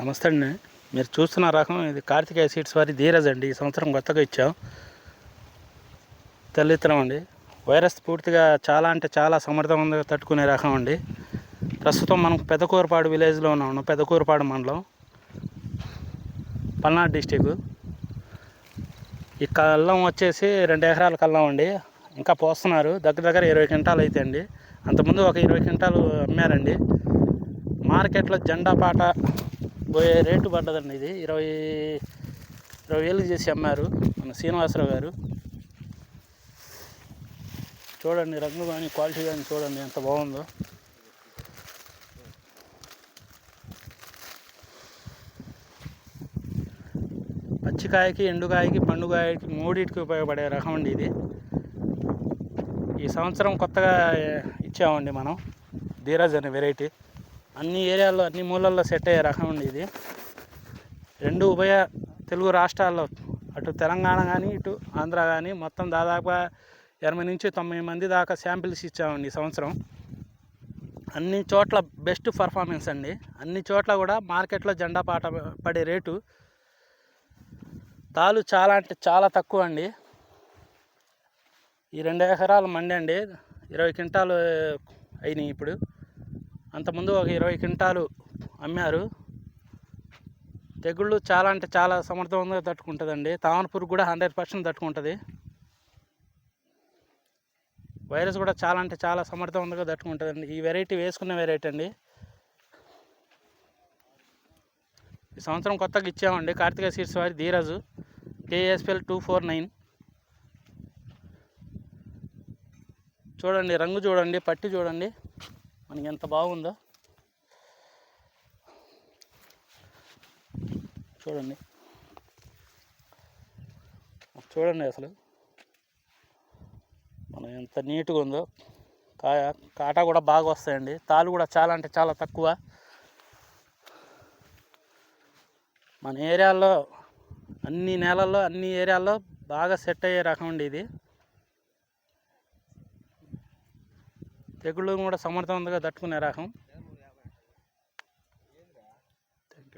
నమస్తే అండి. మీరు చూస్తున్న రకం ఇది కార్తికేయ సీడ్స్ వారి ధీరజ్ అండి. ఈ సంవత్సరం కొత్తగా ఇచ్చాం. తెల్లిత్తనం అండి. వైరస్ పూర్తిగా చాలా అంటే చాలా సమర్థవంతంగా తట్టుకునే రకం అండి. ప్రస్తుతం మనం పెదకూరపాడు విలేజ్లో ఉన్నాము. పెదకూరపాడు మండలం, పల్నాడు డిస్టిక్. ఈ కల్లం వచ్చేసి 2 ఎకరాల కల్లం అండి. ఇంకా పోస్తున్నారు. దగ్గర 20 క్వింటాలు అయితే అండి. అంతకుముందు ఒక 20 క్వింటాలు అమ్మారండి. మార్కెట్లో జెండా పాట పోయే రేటు పడ్డదండి. ఇది 20,000 చేసి అమ్మారు మన శ్రీనివాసరావు గారు. చూడండి, రంగు కానీ క్వాలిటీ కానీ చూడండి ఎంత బాగుందో. పచ్చికాయకి, ఎండుకాయకి, పండుకాయకి మూడింటికి ఉపయోగపడే రకం అండి ఇది. ఈ సంవత్సరం కొత్తగా ఇచ్చామండి మనం ధీరజ్ అనే వెరైటీ. అన్ని ఏరియాల్లో, అన్ని మూలల్లో సెట్ అయ్యే రకం అండి ఇది. రెండు ఉభయ తెలుగు రాష్ట్రాల్లో, అటు తెలంగాణ కానీ ఇటు ఆంధ్ర కానీ మొత్తం దాదాపుగా 80 నుంచి 90 మంది దాకా శాంపిల్స్ ఇచ్చామండి ఈ సంవత్సరం. అన్ని చోట్ల బెస్ట్ పర్ఫార్మెన్స్ అండి. అన్ని చోట్ల కూడా మార్కెట్లో జెండా పాట పడే రేటు. తాలు చాలా అంటే చాలా తక్కువ అండి. ఈ 2 ఎకరాల మండి అండి. 20 క్వింటాలు అయినాయి ఇప్పుడు. అంతకుముందు ఒక 20 క్వింటాలు అమ్మారు. తెగుళ్ళు చాలా అంటే చాలా సమర్థవంతంగా తట్టుకుంటుందండి. తామర పురుగు కూడా 100% తట్టుకుంటుంది. వైరస్ కూడా చాలా అంటే చాలా సమర్థవంతంగా తట్టుకుంటుందండి. ఈ వెరైటీ వేసుకున్న వెరైటీ అండి. ఈ సంవత్సరం కొత్తగా ఇచ్చామండి కార్తికేయ సీడ్స్ వారి ధీరజు KSPL 249. చూడండి, రంగు చూడండి, పట్టి చూడండి మనకి ఎంత బాగుందో. చూడండి అసలు మనం ఎంత నీట్గా ఉందో. కాటా కూడా బాగా వస్తాయండి. తాలు కూడా చాలా అంటే చాలా తక్కువ. మన ఏరియాల్లో అన్ని నేలల్లో, అన్ని ఏరియాల్లో బాగా సెట్ అయ్యే రకం అండి ఇది. తెగుళ్ళు కూడా సమర్థవంతంగా తట్టుకునే రకం.